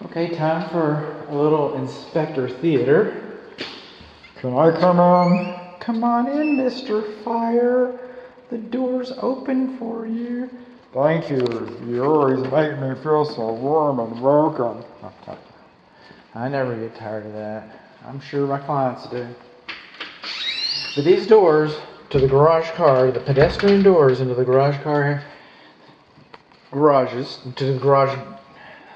Okay, time for a little inspector theater. Can I come in? Come on in, Mr. Fire. The door's open for you. Thank you. You always make me feel so warm and welcome. I never get tired of that. I'm sure my clients do. But these doors to the garage car, the pedestrian doors into the garages,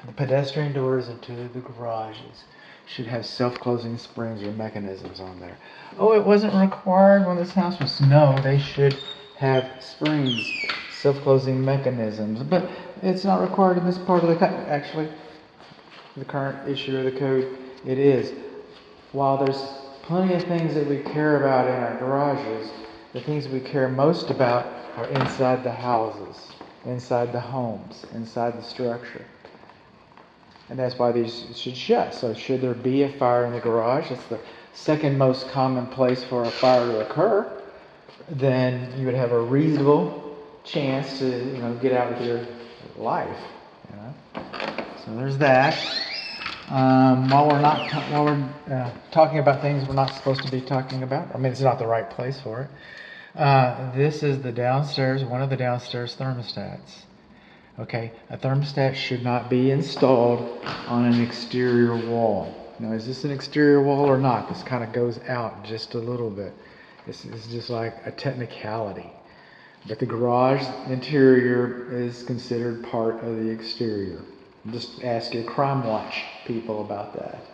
the pedestrian doors into the garages should have self-closing springs or mechanisms on there. Oh, it wasn't required when this house was. No, they should have springs, self-closing mechanisms. But it's not required in this part of the code. Actually, the current issue of the code, it is. While there's plenty of things that we care about in our garages, the things we care most about are inside the houses, inside the homes, inside the structure. And that's why these should shut. So should there be a fire in the garage, it's the second most common place for a fire to occur, then you would have a reasonable chance to, get out with your life. So there's that. While we're talking about things we're not supposed to be talking about, I mean, it's not the right place for it. This is one of the downstairs thermostats. Okay, a thermostat should not be installed on an exterior wall. Now, is this an exterior wall or not? This kind of goes out just a little bit. It's just like a technicality. But the garage interior is considered part of the exterior. Just ask your crime watch people about that.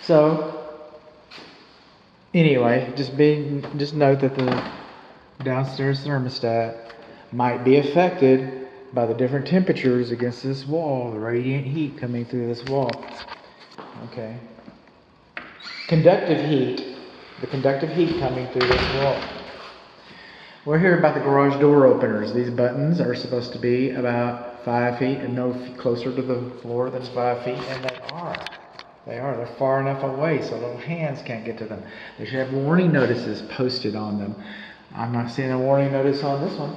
So, anyway, just note that the downstairs thermostat might be affected by the different temperatures against this wall, the radiant heat coming through this wall. Okay. The conductive heat coming through this wall. We're here about the garage door openers. These buttons are supposed to be about 5 feet and no closer to the floor than 5 feet, and they are. They're far enough away so little hands can't get to them. They should have warning notices posted on them. I'm not seeing a warning notice on this one.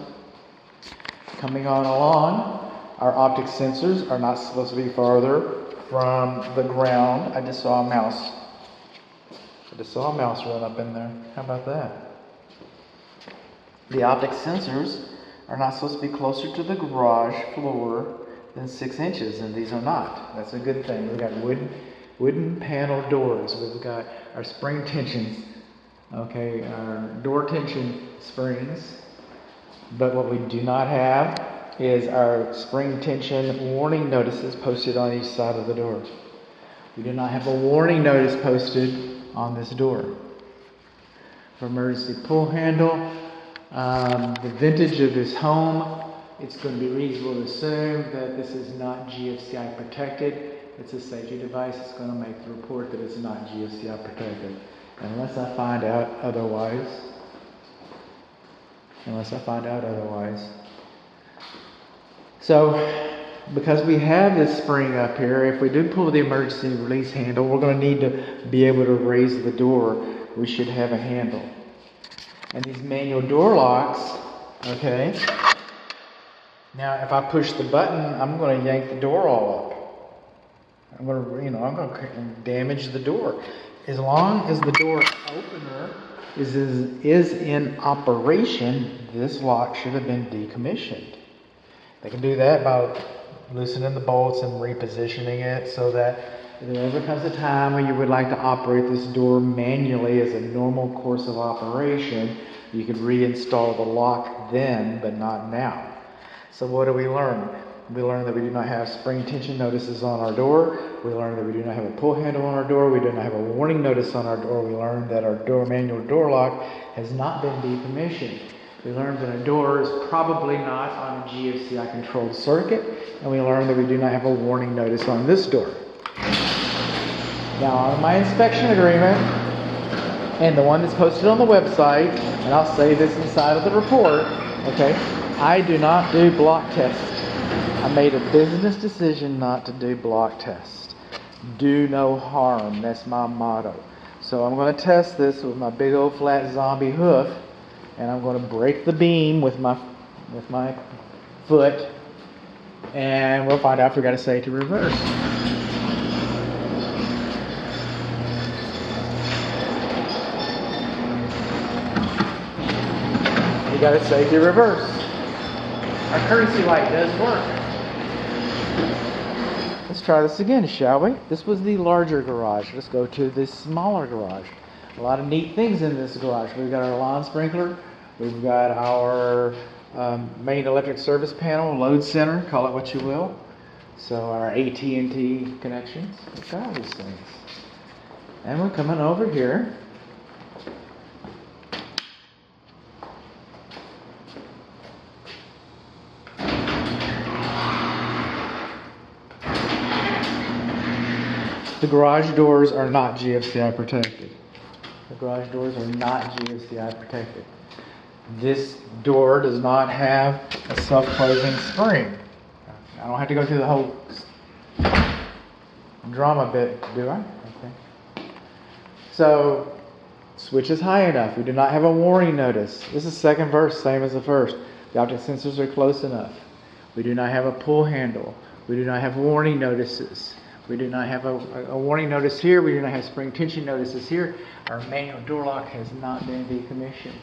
Coming on along, our optic sensors are not supposed to be farther from the ground. I just saw a mouse run up in there. How about that? The optic sensors are not supposed to be closer to the garage floor than 6 inches, and these are not. That's a good thing. We've got wooden panel doors. We've got our spring tensions, okay, our door tension springs. But what we do not have is our spring tension warning notices posted on each side of the door. We do not have a warning notice posted on this door. For emergency pull handle, the vintage of this home, it's going to be reasonable to assume that this is not GFCI protected. It's a safety device. It's going to make the report that it's not GFCI protected. Unless I find out otherwise. So, because we have this spring up here, if we do pull the emergency release handle, we're going to need to be able to raise the door. We should have a handle. And these manual door locks, okay, now if I push the button, I'm going to yank the door all up. I'm going to damage the door. As long as the door opener is in operation, this lock should have been decommissioned. They can do that by loosening the bolts and repositioning it so that if there ever comes a time when you would like to operate this door manually as a normal course of operation, you could reinstall the lock then, but not now. So what do we learn? We learn that we do not have spring tension notices on our door. We learn that we do not have a pull handle on our door. We do not have a warning notice on our door. We learned that our manual door lock has not been decommissioned. We learned that a door is probably not on a GFCI controlled circuit. And we learned that we do not have a warning notice on this door. Now on my inspection agreement, and the one that's posted on the website, and I'll say this inside of the report, okay, I do not do block tests. I made a business decision not to do block tests. Do no harm. That's my motto. So I'm going to test this with my big old flat zombie hoof, and I'm going to break the beam with my foot And we'll find out if we got to say to reverse. You got to say to reverse. Our courtesy light does work. Let's try this again, shall we? This was the larger garage. Let's go to this smaller garage. A lot of neat things in this garage. We've got our lawn sprinkler. We've got our main electric service panel, load center, call it what you will. So our AT&T connections. We've got all these things. And we're coming over here. The garage doors are not GFCI protected. The garage doors are not GFCI protected. This door does not have a self-closing spring. I don't have to go through the whole drama bit, do I? Okay. So, switch is high enough. We do not have a warning notice. This is second verse, same as the first. The object sensors are close enough. We do not have a pull handle. We do not have warning notices. We do not have a warning notice here. We do not have spring tension notices here. Our manual door lock has not been decommissioned.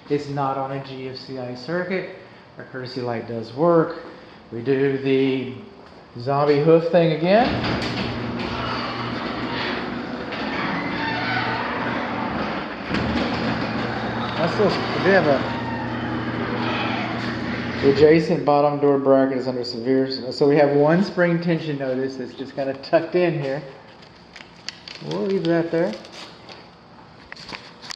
It's not on a GFCI circuit. Our courtesy light does work. We do the zombie hoof thing again. That's this. We do have the adjacent bottom door bracket is under severe. So we have one spring tension notice that's just kind of tucked in here. We'll leave that there.